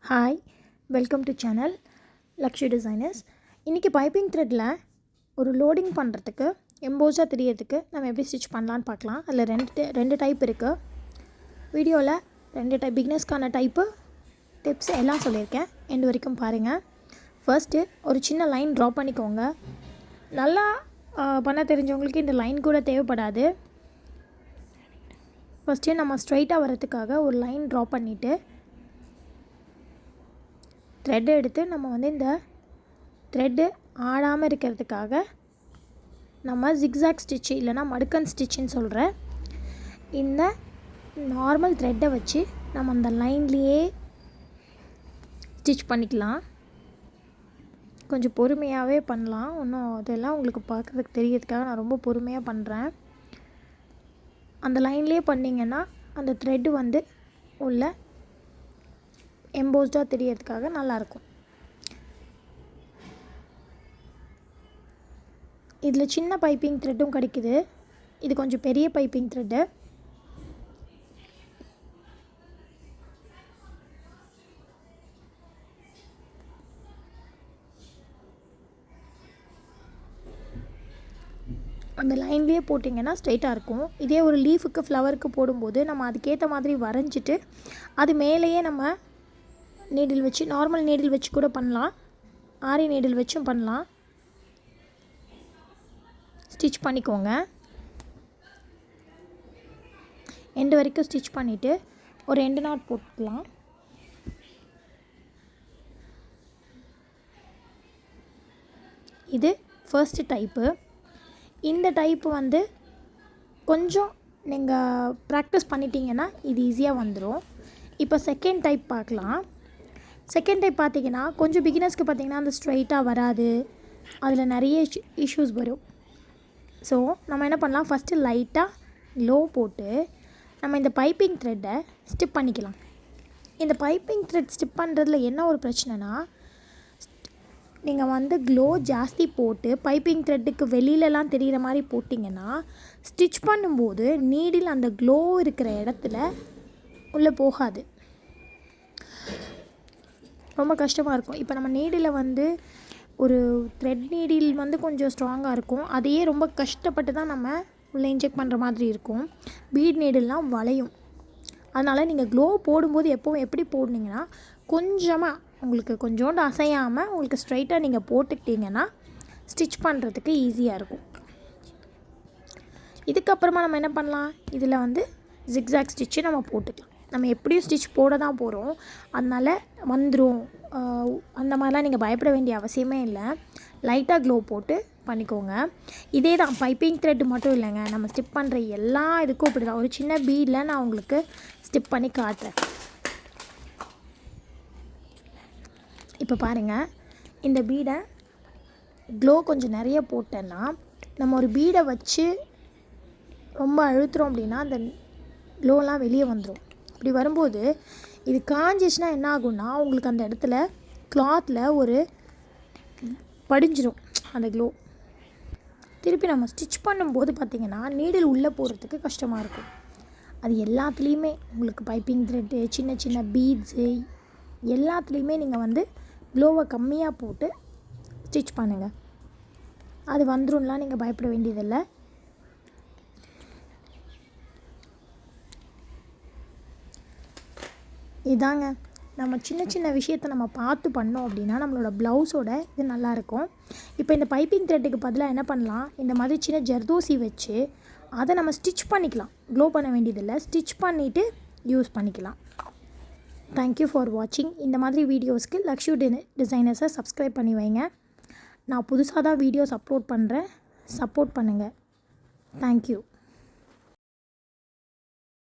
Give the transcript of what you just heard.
Hi, welcome to channel Lakshu designers. இன்றைக்கி piping த்ரெட்டில் ஒரு loading பண்ணுறதுக்கு எம்போஸாக தெரியறதுக்கு நம்ம எப்படி ஸ்டிச் பண்ணலான்னு பார்க்கலாம். அதில் ரெண்டு டைப் இருக்குது. வீடியோவில் ரெண்டு டைப் பிகினர்ஸ்க்கான டைப்பு டிப்ஸ் எல்லாம் சொல்லியிருக்கேன். எண்டு வரைக்கும் பாருங்கள். ஃபர்ஸ்ட்டு ஒரு சின்ன லைன் ட்ரா பண்ணிக்கோங்க. நல்லா பண்ண தெரிஞ்சவங்களுக்கு இந்த லைன் கூட தேவைப்படாது. ஃபஸ்ட்டு நம்ம ஸ்ட்ரைட்டாக வரதுக்காக ஒரு லைன் ட்ரா பண்ணிவிட்டு த்ரெட் எடுத்து நம்ம இந்த த்ரெட்டு ஆடாமல் இருக்கிறதுக்காக நம்ம ஜிக்ஸாக் ஸ்டிச்சு இல்லைனா மடுக்கன் ஸ்டிச்சுன்னு சொல்கிற இந்த நார்மல் த்ரெட்டை வச்சு நம்ம அந்த லைன்லேயே ஸ்டிச் பண்ணிக்கலாம். கொஞ்சம் பொறுமையாகவே பண்ணலாம். ஒன்றும் அதெல்லாம் உங்களுக்கு பார்க்குறதுக்கு தெரியறதுக்காக நான் ரொம்ப பொறுமையாக பண்ணுறேன். அந்த லைன்லேயே பண்ணிங்கன்னா அந்த த்ரெட்டு உள்ள எம்போஸ்டாக தெரியறதுக்காக நல்லாயிருக்கும். இதில் சின்ன பைப்பிங் த்ரெட்டும் கிடைக்குது. இது கொஞ்சம் பெரிய பைப்பிங் த்ரெட்டு. அந்த லைன்லேயே போட்டிங்கன்னா ஸ்ட்ரைட்டாக இருக்கும். இதே ஒரு லீஃபுக்கு ஃப்ளவருக்கு போடும்போது நம்ம அதுக்கேற்ற மாதிரி வரைஞ்சிட்டு அது மேலேயே நம்ம நீடில் வச்சு நார்மல் நீடில் வச்சு கூட பண்ணலாம். ஆரி நீடில் வச்சும் பண்ணலாம். ஸ்டிச் பண்ணிக்கோங்க. எண்டு வரைக்கும் ஸ்டிச் பண்ணிவிட்டு ஒரு எண்டு நாட் போட்டுக்கலாம். இது ஃபர்ஸ்ட்டு டைப்பு. இந்த டைப்பு கொஞ்சம் நீங்கள் ப்ராக்டிஸ் பண்ணிட்டீங்கன்னா இது ஈஸியாக வந்துடும். இப்போ செகண்ட் டைப் பார்க்கலாம். செகண்ட் டைப் பார்த்திங்கன்னா கொஞ்சம் பிகினர்ஸ்க்கு பார்த்திங்கன்னா அந்த ஸ்ட்ரைட்டாக வராது. அதில் நிறைய இஷ்யூஸ் வரும். ஸோ நம்ம என்ன பண்ணலாம், ஃபஸ்ட்டு லைட்டாக க்ளோ போட்டு நம்ம இந்த பைப்பிங் த்ரெட்டை ஸ்டிப் பண்ணிக்கலாம். இந்த பைப்பிங் த்ரெட் ஸ்டிப் பண்ணுறதுல என்ன ஒரு பிரச்சனைனா, நீங்கள் க்ளோ ஜாஸ்தி போட்டு பைப்பிங் த்ரெட்டுக்கு வெளியிலலாம் தெரிகிற மாதிரி போட்டிங்கன்னா ஸ்டிச் பண்ணும்போது நீடில் அந்த க்ளோ இருக்கிற இடத்துல உள்ளே போகாது. ரொம்ப கஷ்டமாக இருக்கும். இப்போ நம்ம நீடில் ஒரு த்ரெட் நீடில் கொஞ்சம் ஸ்ட்ராங்காக இருக்கும். அதையே ரொம்ப கஷ்டப்பட்டு தான் நம்ம உள்ளே இன்ஜெக்ட் பண்ணுற மாதிரி இருக்கும். பீட் நீடில்லாம் வளையும். அதனால் நீங்கள் க்ளோ போடும்போது எப்போவும் எப்படி போடுனீங்கன்னா கொஞ்சமாக உங்களுக்கு கொஞ்சோண்டு அசையாமல் உங்களுக்கு ஸ்ட்ரைட்டாக நீங்கள் போட்டுக்கிட்டிங்கன்னா ஸ்டிச் பண்ணுறதுக்கு ஈஸியாக இருக்கும். இதுக்கப்புறமா நம்ம என்ன பண்ணலாம், இதில் ஜிக்ஸாக் ஸ்டிச்சு நம்ம போட்டுக்கலாம். நம்ம எப்படியும் ஸ்டிச் போட தான் போகிறோம். அதனால் வந்துடும் அந்த மாதிரிலாம் நீங்கள் பயப்பட வேண்டிய அவசியமே இல்லை. லைட்டாக க்ளோ போட்டு பண்ணிக்கோங்க. இதே தான் பைப்பிங் த்ரெட் மட்டும் இல்லைங்க, நம்ம ஸ்டிப் பண்ணுற எல்லா இதுக்கும் இப்படி தான். ஒரு சின்ன பீடில் நான் உங்களுக்கு ஸ்டிப் பண்ணி காட்டுறேன். இப்போ பாருங்கள், இந்த பீடை க்ளோ கொஞ்சம் நிறைய போட்டேன்னா நம்ம ஒரு பீடை வச்சு ரொம்ப அழுத்துறோம் அப்படின்னா அந்த க்ளோலாம் வெளியே வந்துடும். இப்படி வரும்போது இது காஞ்சிச்சுன்னா என்ன ஆகும்னா உங்களுக்கு அந்த இடத்துல கிளாத்தில் ஒரு படிஞ்சிடும் அந்த க்ளோ. திருப்பி நம்ம ஸ்டிச் பண்ணும்போது பார்த்திங்கன்னா நீடில் உள்ளே போகிறதுக்கு கஷ்டமாக இருக்கும். அது எல்லாத்துலேயுமே உங்களுக்கு பைப்பிங் த்ரெட்டு சின்ன சின்ன பீட்ஸு எல்லாத்துலேயுமே நீங்கள் க்ளோவை கம்மியாக போட்டு ஸ்டிச் பண்ணுங்கள். அது வந்துடும்லாம் நீங்கள் பயப்பட வேண்டியதில்லை. இதாங்க, நம்ம சின்ன சின்ன விஷயத்தை நம்ம பார்த்து பண்ணோம் அப்படின்னா நம்மளோட ப்ளவுஸோட இது நல்லாயிருக்கும். இப்போ இந்த பைப்பிங் த்ரெட்டுக்கு பதிலாக என்ன பண்ணலாம், இந்த மாதிரி சின்ன ஜர்தோசி வச்சு அதை நம்ம ஸ்டிச் பண்ணிக்கலாம். க்ளோ பண்ண வேண்டியதில்லை, ஸ்டிச் பண்ணிவிட்டு யூஸ் பண்ணிக்கலாம். தேங்க்யூ ஃபார் வாட்சிங். இந்த மாதிரி வீடியோஸ்க்கு லக்ஷு டிசைனர்ஸை சப்ஸ்கிரைப் பண்ணி வைங்க. நான் புதுசாக தான் வீடியோஸ் அப்லோட் பண்ணுறேன். சப்போர்ட் பண்ணுங்கள். தேங்க்யூ.